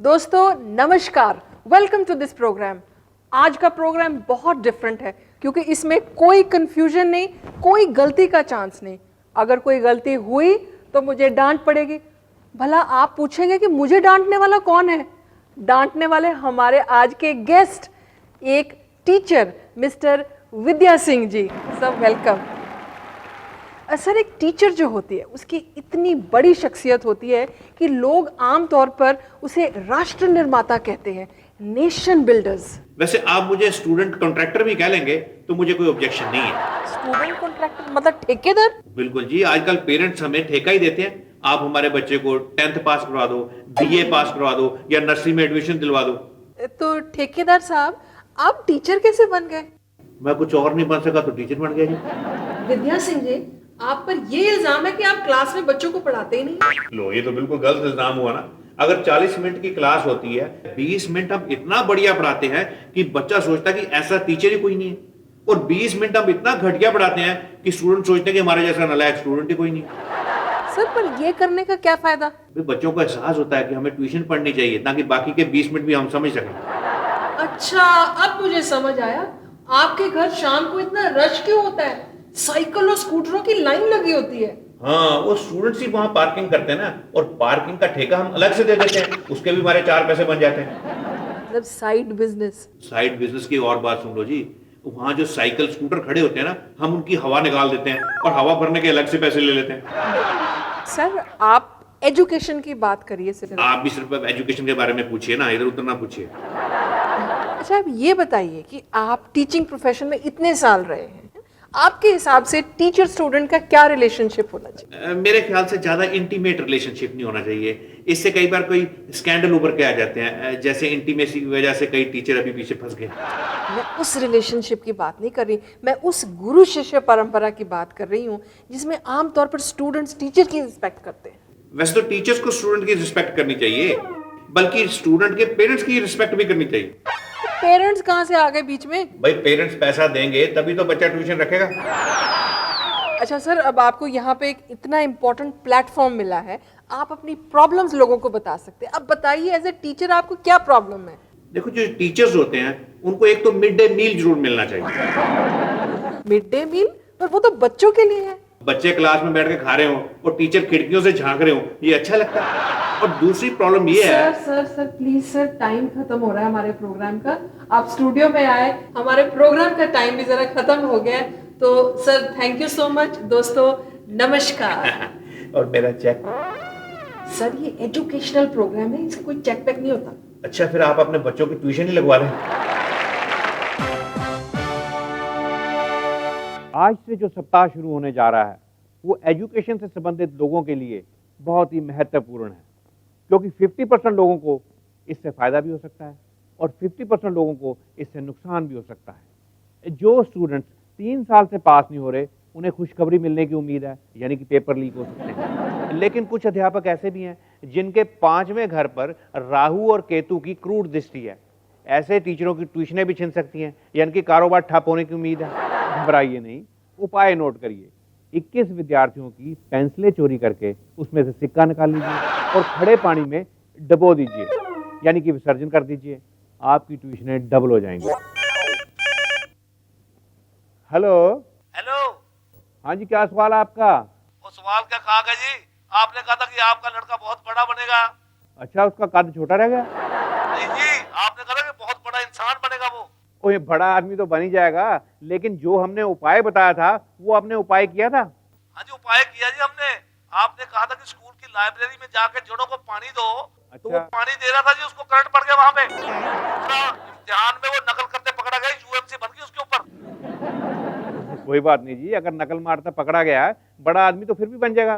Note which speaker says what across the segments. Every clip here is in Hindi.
Speaker 1: दोस्तों नमस्कार, वेलकम टू दिस प्रोग्राम। आज का प्रोग्राम बहुत डिफरेंट है क्योंकि इसमें कोई कंफ्यूजन नहीं, कोई गलती का चांस नहीं। अगर कोई गलती हुई तो मुझे डांट पड़ेगी। भला आप पूछेंगे कि मुझे डांटने वाला कौन है? डांटने वाले हमारे आज के गेस्ट, एक टीचर मिस्टर विद्या सिंह जी। सब वेलकम। सर, एक टीचर जो होती है उसकी इतनी बड़ी शख्सियत होती है कि लोग आमतौर पर उसे राष्ट्र निर्माता कहते हैं, नेशन बिल्डर्स।
Speaker 2: वैसे आप मुझे स्टूडेंट कॉन्ट्रैक्टर भी कह लेंगे तो मुझे कोई ऑब्जेक्शन नहीं है।
Speaker 1: स्टूडेंट कॉन्ट्रैक्टर मतलब ठेकेदार?
Speaker 2: बिल्कुल जी, आजकल पेरेंट्स हमें ठेका ही देते हैं। आप हमारे बच्चे को 10th पास करवा दो, बीए पास करवा दो या नर्सरी में एडमिशन दिलवा दो।
Speaker 1: तो ठेकेदार साहब, आप टीचर कैसे बन गए?
Speaker 2: मैं कुछ और नहीं बन सका तो टीचर बन गया जी।
Speaker 1: विद्या सिंह जी, आप पर ये इल्जाम है कि आप क्लास में बच्चों को पढ़ाते ही नहीं।
Speaker 2: लो, ये तो बिल्कुल गलत इल्जाम हुआ ना। अगर 40 मिनट की क्लास होती है, 20 मिनट हम इतना बढ़िया पढ़ाते हैं कि बच्चा सोचता है कि ऐसा टीचर ही कोई नहीं है, और 20 मिनट हम इतना घटिया पढ़ाते हैं कि स्टूडेंट सोचते हैं कि हमारे जैसा नालायक स्टूडेंट ही कोई नहीं।
Speaker 1: सर, पर ये करने का क्या फायदा?
Speaker 2: बच्चों को एहसास होता है कि हमें ट्यूशन पढ़नी चाहिए ताकि बाकी के 20 मिनट भी हम समझ सकें।
Speaker 1: अच्छा, अब मुझे समझ आया आपके घर शाम को इतना रश क्यों होता है। साइकिल और स्कूटरों की लाइन लगी होती है।
Speaker 2: हाँ, वो स्टूडेंट्स ही वहां पार्किंग करते हैं ना, और पार्किंग का ठेका हम अलग से दे देते हैं, उसके भी हमारे 4 पैसे बन जाते हैं।
Speaker 1: मतलब साइड बिजनेस।
Speaker 2: साइड बिजनेस की और बात सुन लो जी। वहां जो साइकिल स्कूटर खड़े होते हैं ना, हम उनकी हवा निकाल देते हैं और हवा भरने के अलग से पैसे ले लेते हैं।
Speaker 1: सर, आप एजुकेशन की बात करिए सिर्फ।
Speaker 2: आप भी सिर्फ एजुकेशन के बारे में पूछिए ना, इधर उधर ना पूछिए।
Speaker 1: अच्छा, आप ये बताइए कि आप टीचिंग प्रोफेशन में इतने साल रहे हैं, आपके हिसाब से टीचर स्टूडेंट का क्या रिलेशनशिप होना चाहिए?
Speaker 2: मेरे ख्याल से ज्यादा इंटीमेट रिलेशनशिप नहीं होना चाहिए। इससे कई बार कोई स्कैंडल उभर के आ जाते हैं, जैसे इंटीमेसी की वजह से कई टीचर अभी पीछे फंस गए।
Speaker 1: मैं उस रिलेशनशिप की बात नहीं कर रही, मैं उस गुरु शिष्य परंपरा की बात कर रही हूँ जिसमें आमतौर पर स्टूडेंट्स टीचर की रिस्पेक्ट करते हैं।
Speaker 2: वैसे तो टीचर्स को स्टूडेंट की रिस्पेक्ट करनी चाहिए, बल्कि स्टूडेंट के पेरेंट्स की रिस्पेक्ट भी करनी चाहिए।
Speaker 1: पेरेंट्स कहाँ से आ गए बीच में?
Speaker 2: भाई, पेरेंट्स पैसा देंगे तभी तो बच्चा ट्यूशन रखेगा।
Speaker 1: अच्छा सर, अब आपको यहाँ पे एक इतना इम्पोर्टेंट प्लेटफॉर्म मिला है, आप अपनी प्रॉब्लम्स लोगों को बता सकते हैं। अब बताइए, एज ए टीचर आपको क्या प्रॉब्लम है?
Speaker 2: देखो, जो टीचर्स होते हैं उनको एक तो मिड डे मील जरूर मिलना चाहिए।
Speaker 1: Mid day meal? पर वो तो बच्चों के लिए है।
Speaker 2: बच्चे क्लास में बैठ के खा रहे हो और टीचर खिड़कियों से झांक रहे हो, ये अच्छा लगता है? और दूसरी प्रॉब्लम ये है।
Speaker 1: सर प्लीज सर, टाइम खत्म हो रहा है हमारे प्रोग्राम का। आप स्टूडियो में आए, हमारे प्रोग्राम का टाइम भी जरा खत्म हो गया है, तो sir thank you so much. दोस्तों नमस्कार।
Speaker 2: और मेरा चेक?
Speaker 1: सर, ये एजुकेशनल प्रोग्राम है, इसका कोई चेक पैक नहीं होता।
Speaker 2: अच्छा, फिर आप अपने बच्चों की ट्यूशन ही लगवा लें।
Speaker 3: आज से जो सप्ताह शुरू होने जा रहा है वो एजुकेशन से संबंधित लोगों के लिए बहुत ही महत्वपूर्ण है, क्योंकि 50% लोगों को इससे फ़ायदा भी हो सकता है और 50% लोगों को इससे नुकसान भी हो सकता है। जो स्टूडेंट्स 3 साल से पास नहीं हो रहे, उन्हें खुशखबरी मिलने की उम्मीद है, यानी कि पेपर लीक हो सकते हैं। लेकिन कुछ अध्यापक ऐसे भी हैं जिनके 5वें घर पर राहु और केतु की क्रूर दृष्टि है। ऐसे टीचरों की ट्यूशनें भी छिन सकती हैं, यानी कि कारोबार ठप होने की उम्मीद है। घबराइए नहीं, उपाय नोट करिए। 21 विद्यार्थियों की पेंसिलें चोरी करके उसमें से सिक्का निकाल लीजिए और खड़े पानी में डबो दीजिए, यानी कि विसर्जन कर दीजिए। आपकी ट्यूशनें डबल हो जाएंगी। Hello
Speaker 4: hello.
Speaker 3: हाँ जी, क्या सवाल है आपका?
Speaker 4: वो सवाल क्या कहा गया जी? आपने कहा था कि आपका लड़का बहुत बड़ा बनेगा।
Speaker 3: अच्छा, उसका कद छोटा रह गया?
Speaker 4: नहीं जी, आपने कहा था कि बहुत बड़ा इंसान बनेगा वो।
Speaker 3: कोई बड़ा आदमी तो बन ही जाएगा, लेकिन जो हमने उपाय बताया था वो आपने उपाय किया था?
Speaker 4: हाँ जी, उपाय किया जी हमने। आपने कहा था कि स्कूल की लाइब्रेरी में जाकर जड़ों को पानी दो। तो वो पानी दे रहा था जी, उसको करंट पड़ गया वहां पे। दूसरा, इम्तिहान में वो नकल करते पकड़ा गया, यूएमसी बन गई उसके ऊपर।
Speaker 3: कोई बात नहीं जी, अगर नकल मारता पकड़ा गया है, बड़ा आदमी तो फिर भी बन जाएगा।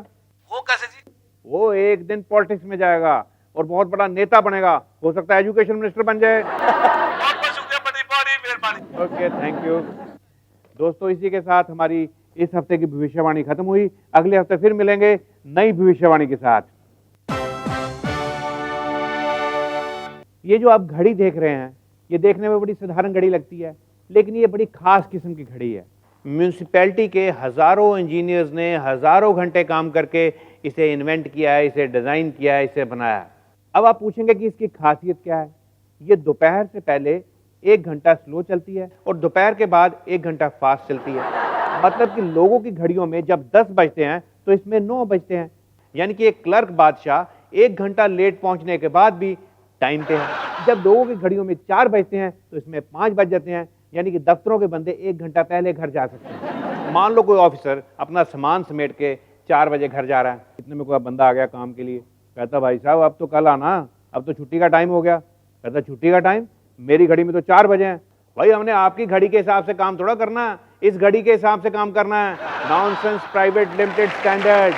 Speaker 4: वो कैसे जी?
Speaker 3: वो एक दिन पॉलिटिक्स में जाएगा और बहुत बड़ा नेता बनेगा, हो सकता है एजुकेशन मिनिस्टर बन जाए।
Speaker 4: बहुत बहुत शुक्रिया, बड़ी बड़ी मेहरबानी।
Speaker 3: Okay, thank you. दोस्तों, इसी के साथ हमारी इस हफ्ते की भविष्यवाणी खत्म हुई। अगले हफ्ते फिर मिलेंगे नई भविष्यवाणी के साथ। ये जो आप घड़ी देख रहे हैं, ये देखने में बड़ी साधारण घड़ी लगती है, लेकिन ये बड़ी खास किस्म की घड़ी है। म्यूनिसिपैलिटी के हजारों इंजीनियर्स ने हजारों घंटे काम करके इसे इन्वेंट किया है, इसे डिजाइन किया है, इसे बनाया है। अब आप पूछेंगे कि इसकी खासियत क्या है। ये दोपहर से पहले 1 घंटा स्लो चलती है और दोपहर के बाद 1 घंटा फास्ट चलती है। मतलब कि लोगों की घड़ियों में जब 10 बजते हैं तो इसमें 9 बजते हैं। यानी कि एक क्लर्क बादशाह 1 घंटा लेट पहुंचने के बाद भी टाइम पे है। जब लोगों की घड़ियों में 4 बजते हैं तो इसमें 5 बज जाते हैं। यानी कि दफ्तरों के बंदे 1 घंटा पहले घर जा सकते हैं। मान लो कोई ऑफिसर अपना सामान समेट के 4 बजे घर जा रहा है, इतने में कोई बंदा आ गया काम के लिए, कहता भाई साहब अब तो कल आना, अब तो छुट्टी का टाइम हो गया। कहता छुट्टी का टाइम? मेरी घड़ी में तो 4 बजे हैं। भाई हमने आपकी घड़ी के हिसाब से काम थोड़ा करना है, इस घड़ी के हिसाब से काम करना है। Nonsense private limited standard.